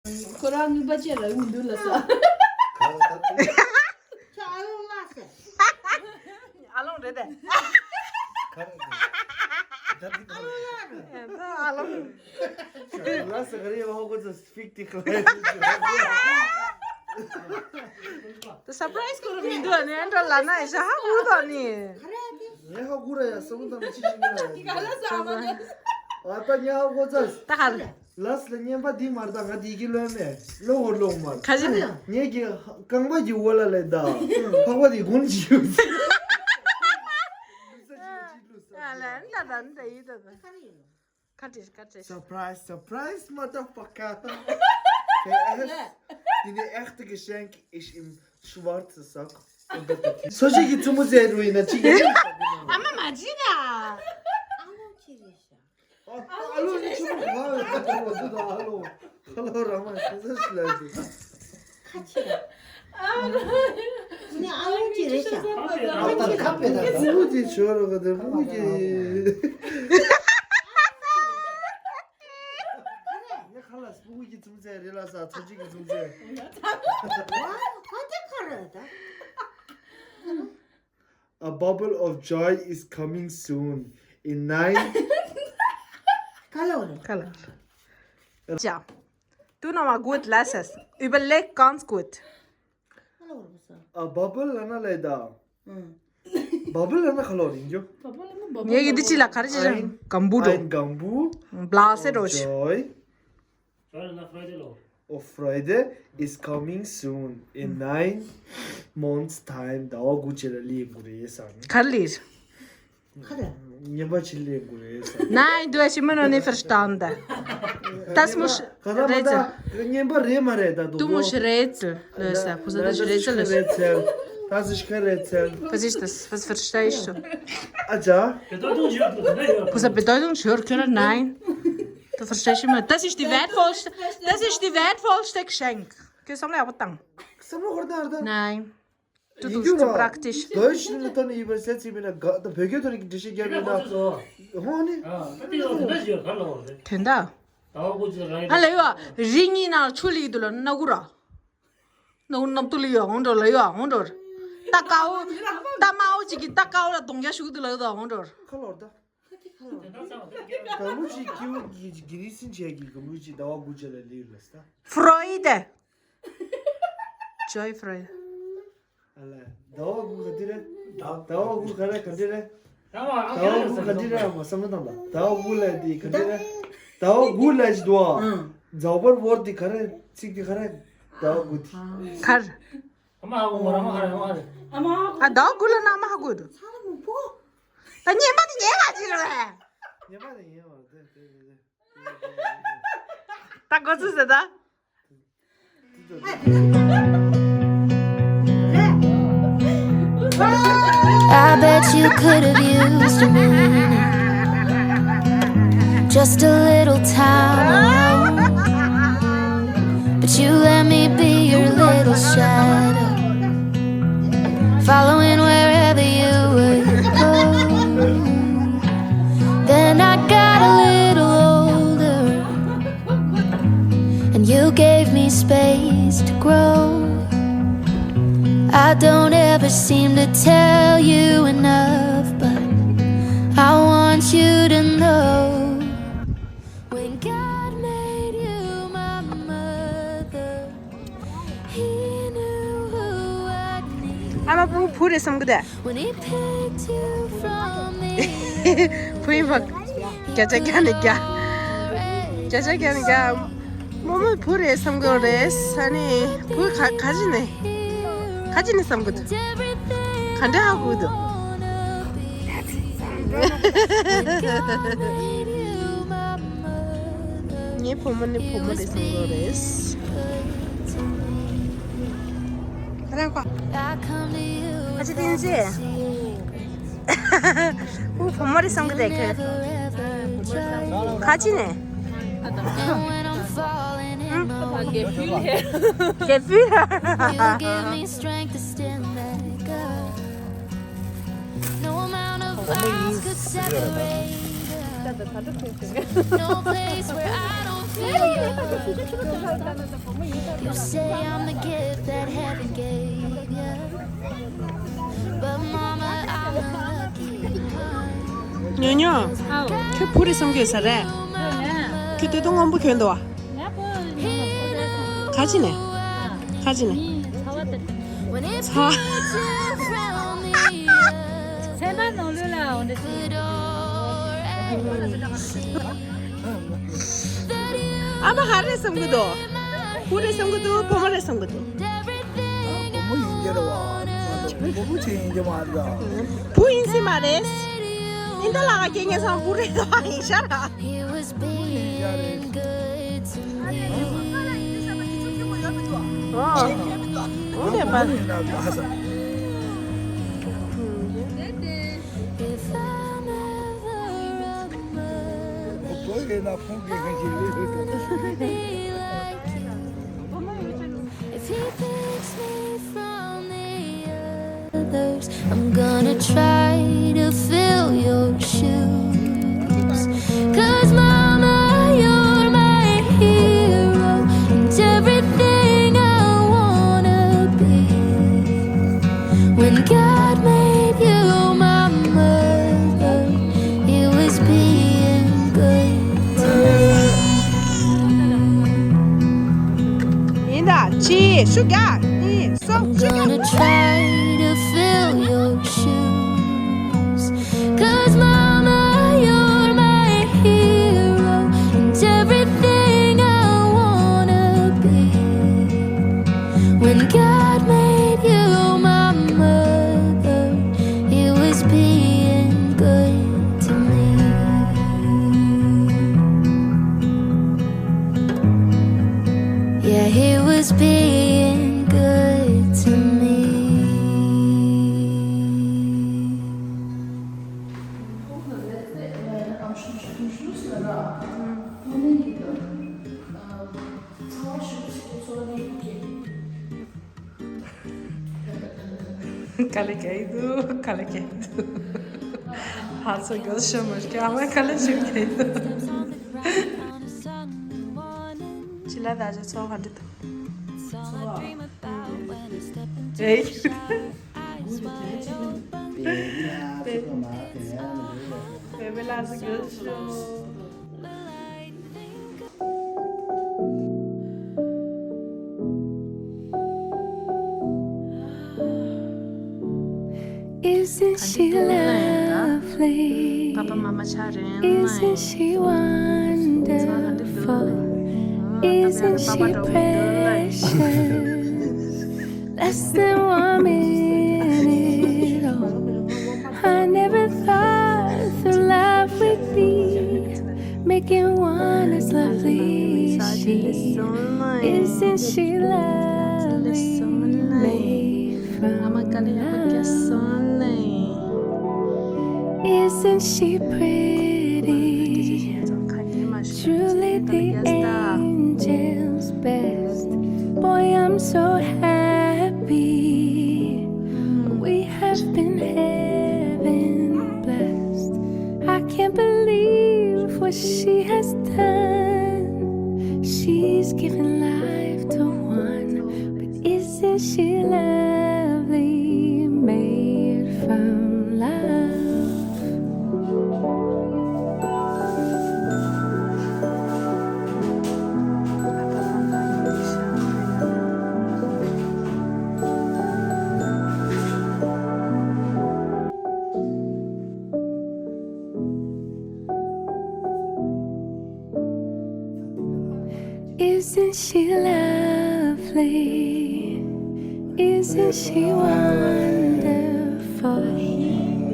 Kurang baca lah undur lah sah. Along dede. Along. Last kali aku kau speak di kelas. The surprise kuru mindu ani anda lana isa ha guru to ni. Ya aku gura ya, semua tak macam ni. Kalau sama je. Apa ni aku kau jas? Takal. Last ni apa di marta nggak di kilo me, lo mar. Kajin. Ni ki kang ba ji wala le da. Apa di gun ji. Ala anda dan deh itu. Katis. Surprise, motherfucker. Die echte Geschenk ist im schwarzen Sack. So geht zum Museum ruina. Ama majina. Hallo, nicht schon mal. Hallo, Rama. Das ist schlecht. Ni alam ciri sah. Muji choro kada muji. Ya khalas muji zum Museum relasa. Soji geht zum Museum. A bubble of joy is coming soon. In 9. Color. Tja. Du noch mal gut lesen. Überleg ganz gut. A bubble lana leda. Bubble lana khalorin jo. Ye gidi chila khari chila. Gambu do. Ein Gambu Blase do. joy of Friday is coming soon. In 9 months time. Dawa guchela li gure san. Kallir. Nieba chille gure san. Nein, du hast immer noch nicht verstanden. Das musst Rätsel. Nieba re mare da. Du musst Rätsel lösen. Was soll das Rätsel lösen? Das ist kein Rätsel. Was ist das? Was verstehst du? Aja. Was eine Bedeutung? Hör können? Nein. Du verstehst immer. Das ist die wertvollste Geschenk. Kannst du mal aber dann? Samlo korda arda. Nein. Du tust zu praktisch. Deutsch ni to ni übersetzt ich bin da bege to ni dishi gebe da. Honi. 된다. 알레요. 링이나 출리들 나구라. 너는 tul이요. 온돌래요. 온돌. 따가오. 따마오지기 따가오라 동야 슈들어도 온돌. Kalorda. Kamuji kiu girisin chegi kamuji dawa gujela lirlasta. Freude. Joy Freude. Ala dawa gu kadire. Dawa gu kadire. Dawa gu kadire ama samadanda. Dawa gu la di kadire. Dawa gu la jdoa. Zabar word di khare sik di khare. Dawa gu di. 칼. 엄마 하고 뭐라고 하래. 아, 너 굴러 나마 하고도. 나 얘만이 얘가 지르래. Yemade yema. 딱 거스세다. I bet you could have used a minute, just a little time alone. But you let me be your little shadow, following wherever you would go. Then I got a little older, and you gave me space to grow. I don't ever seem to tell you enough, but I want you to know, when God made you my mother, He knew who I'd need. 아마 불에 삼그대. When He picked you from the 부인 막 겨자기하니까. 겨자기하니까 몸을 불에 삼그래. 아니 불 가지네. 가지는 삼거든. 간대 하고도. 얘 부모님 부모를 삼거래. 그래고 같이 딘지. 우 부모를 삼거래 그. 가지네. Gefühl. You give me strength to stand back up. No amount of miles could separate us. No place where I don't You say I'm the gift that heaven gave you, but mama, I'm the lucky one. nhớ cái phụ đi xong cái sao đấy cái tôi don't không biết đâu à 가지 네 When it's 사 good to from the earth, 새만 올려라 오늘 good or 아마 하래 xong 것도 phụ xong 것도 봄에 xong 것도 everything 너무 인제로 와. 너무 진짜 말이다. 부인시 말했어 인달라가 갱에서 물에도 아니잖아 he was being good to me. 그래 봐 하서 If I'm ever a mother, 보이게 나 풍기 괜히 be like you. If he picks me from the others, I'm gonna try to fill your shoes. 'Cause mama, you're my hero, and everything I wanna be. When God made you my mother, he was being good to me. 인다 지 슈가 이 I'm gonna try to fill your shoes. 'Cause mama, you're my hero, and everything I wanna be. When God made you my mother, he was being good to me. Yeah, he was being good to me. kalekeidu harsa gözşömüş ki ama kalekeidu Çile derece çok hadi Ey Bebelerse gözşömüş Isn't she lovely? Papa mama çağırın Isn't she wonderful? Isn't she precious? Less than 1 minute old. I never thought the love would be making one as lovely as she. Isn't she lovely? Made from love. Isn't she pretty? Truly the angel's best. Boy, I'm so happy. We have been heaven blessed. I can't believe what she has done. She's given life to one. But isn't she lovely? Made from love. Isn't she lovely? Isn't she wonderful?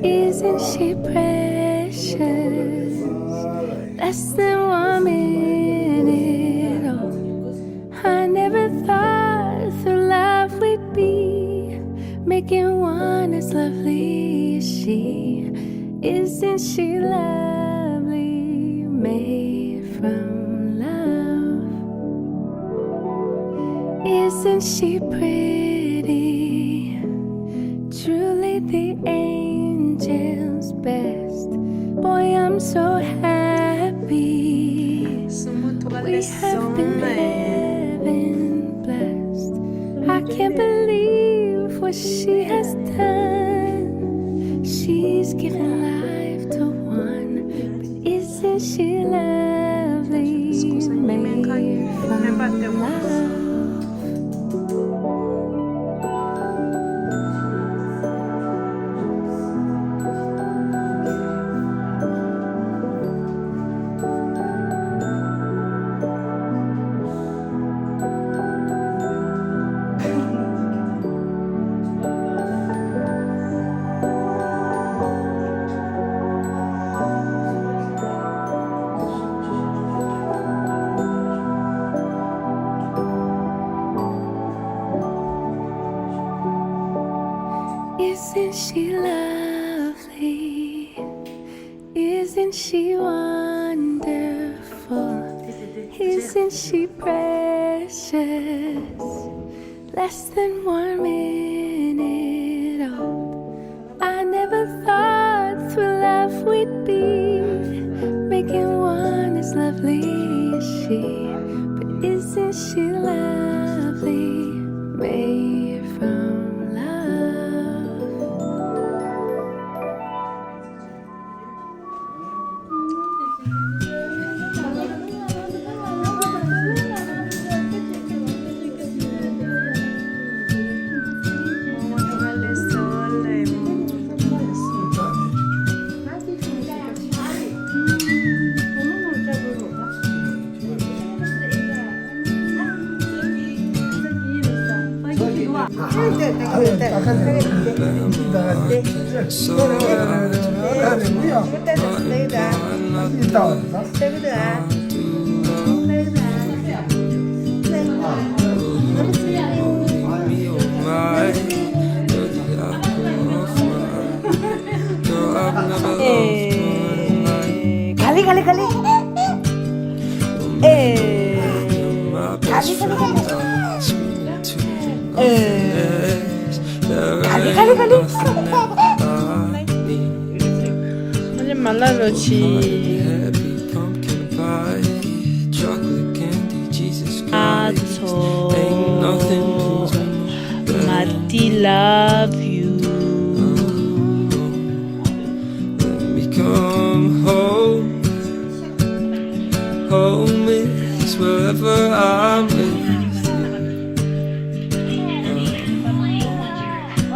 Isn't she precious? Less than 1 minute old. I never thought the love would be making one as lovely as she. Isn't she lovely? Made from love. Isn't she pretty? Truly the angel's best. Boy, I'm so happy. We can't believe what she has done. She's given life to one, but isn't she lovely? Made from love. Isn't she lovely? Isn't she wonderful? Isn't she precious? Less than 1 minute old. I never thought through life we'd be making one as lovely as she. But isn't she lovely? Made from love. Mati love you. Let me come home. Home is wherever I'm with you.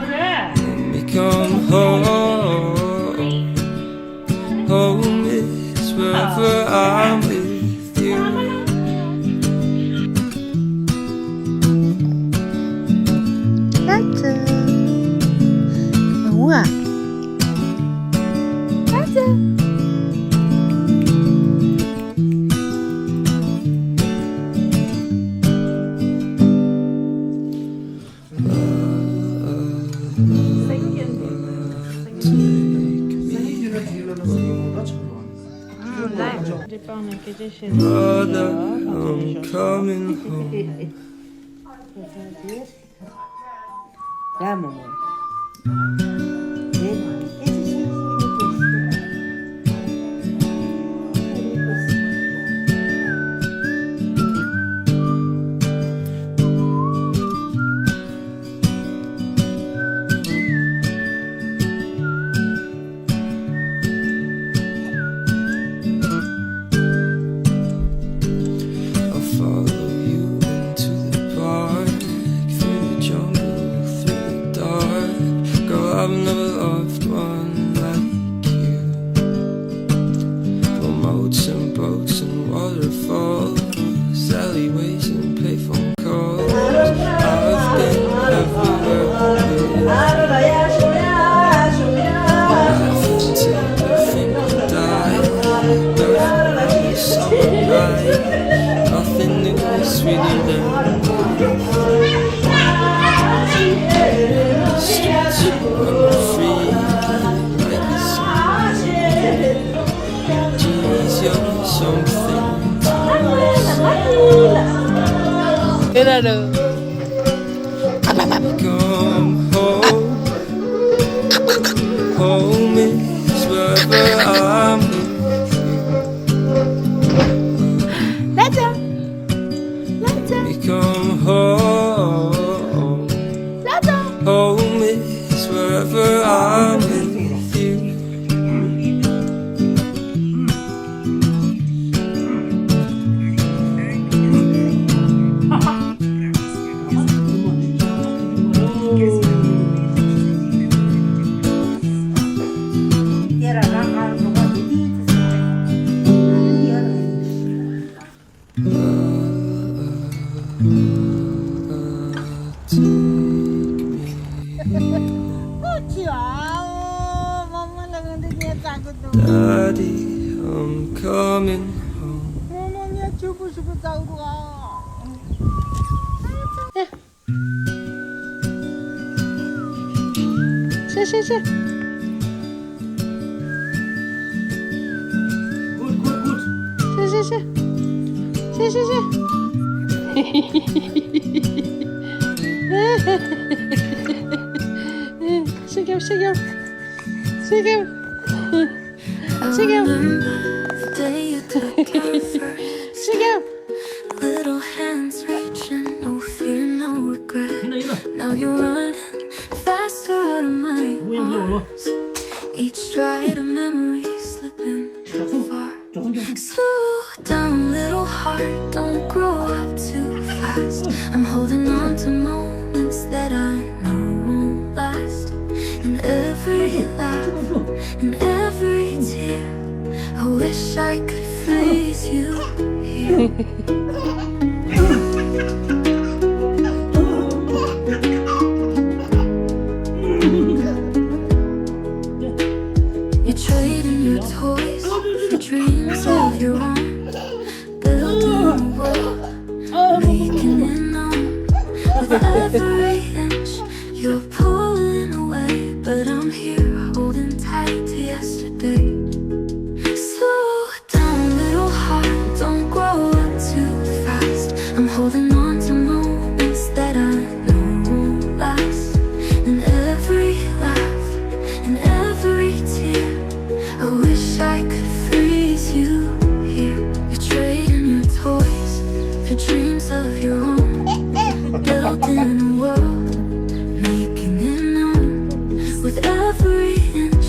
Let me come home. Home is wherever I'm with you. Lhatso. Mau ah? Lhatso. Mother, I'm coming home. Lhamo. I'll follow you into the park, through the jungle, through the dark. Girl, I've never loved one like you. On moats and boats and waterfalls, alleyways and payphone calls. I've been everywhere with you. Nothing new is sweeter than the streets run free like a song. Geez, you're something to come home. Home is wherever I'm with you. Lhatso. Lhatso. We come home. coming home. 어머니야 주고 자고 가. 시. The day you took her first. Little hands reaching, no fear, no regret. Now you're running faster out of my arms. Each stride a memory slipping far. Slow down, little heart, don't grow up too fast. I'm holding on to moments that I know won't last. And every laugh, and every tear, I wish I could freeze you here. You're trading your toys for dreams of your own, building a wall, making it known. With every inch, you're pulling away, but I'm here holding tight to yesterday. Slow down, little heart, don't grow up too fast. I'm holding on to moments that I know won't last. And every laugh, and every tear, I wish I could freeze you here. You're trading your toys for dreams of your own, building a world, making it known. With every inch,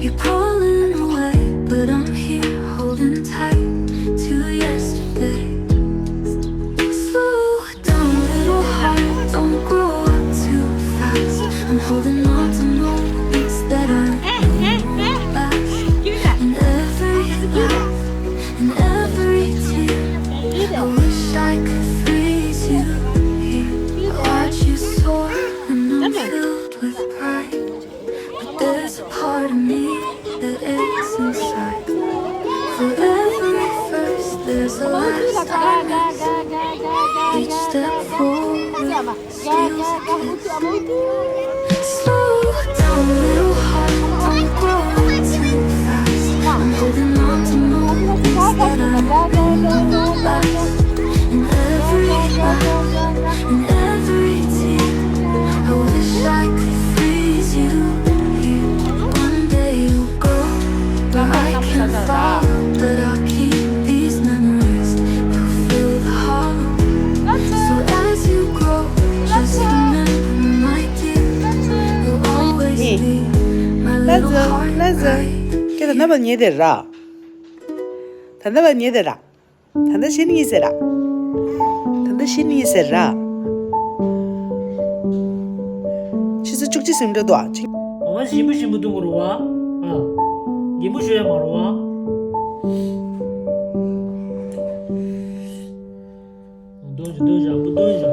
you're pulling away, but I'm here holding tight to yesterday. Slow down, little heart, don't grow up too fast. I'm holding on to moments that I know won't last. And every laugh, and every tear, I wish I could freeze you here. I watch you soar, and I'm filled with pride. But there's a part of me that aches inside. For every first, there's a last time. Each step forward steals a kiss. Slow down, little heart, don't grow up too fast. I'm holding on to moments that I know won't last. And every laugh, and every tear, I wish I could freeze you here. One day you'll go where I can follow, but I'll keep these memories to fill the hollow. So as you grow, just remember, my dear, you'll always be my little heart. Cái thằng nó bao nhiêu tiền ra? Thằng nó bao nhiêu tiền ra? Thằng nó xin gì ra? Thằng nó xin gì ra?其实죽지 생겨도 我们喜不喜不动过啊？你不学马路啊？蹲下，不蹲下。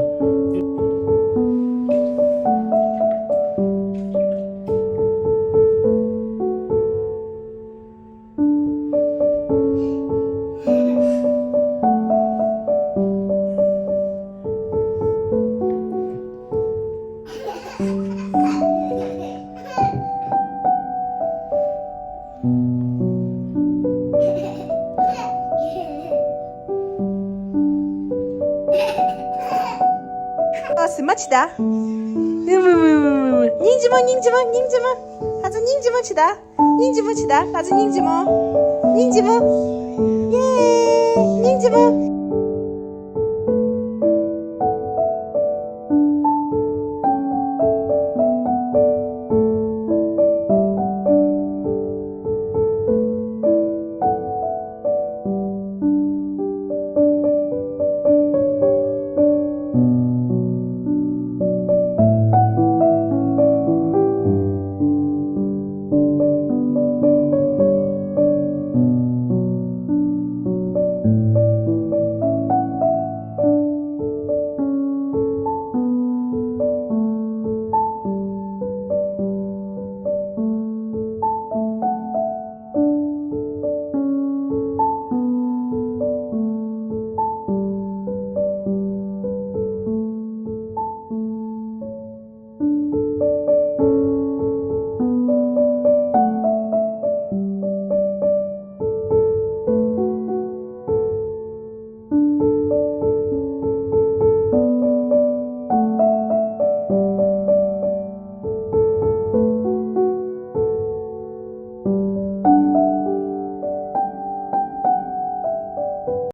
스마치다. 닝지모. 아주 닝지모 치다. 닝지모 치다. 아주 닝지모.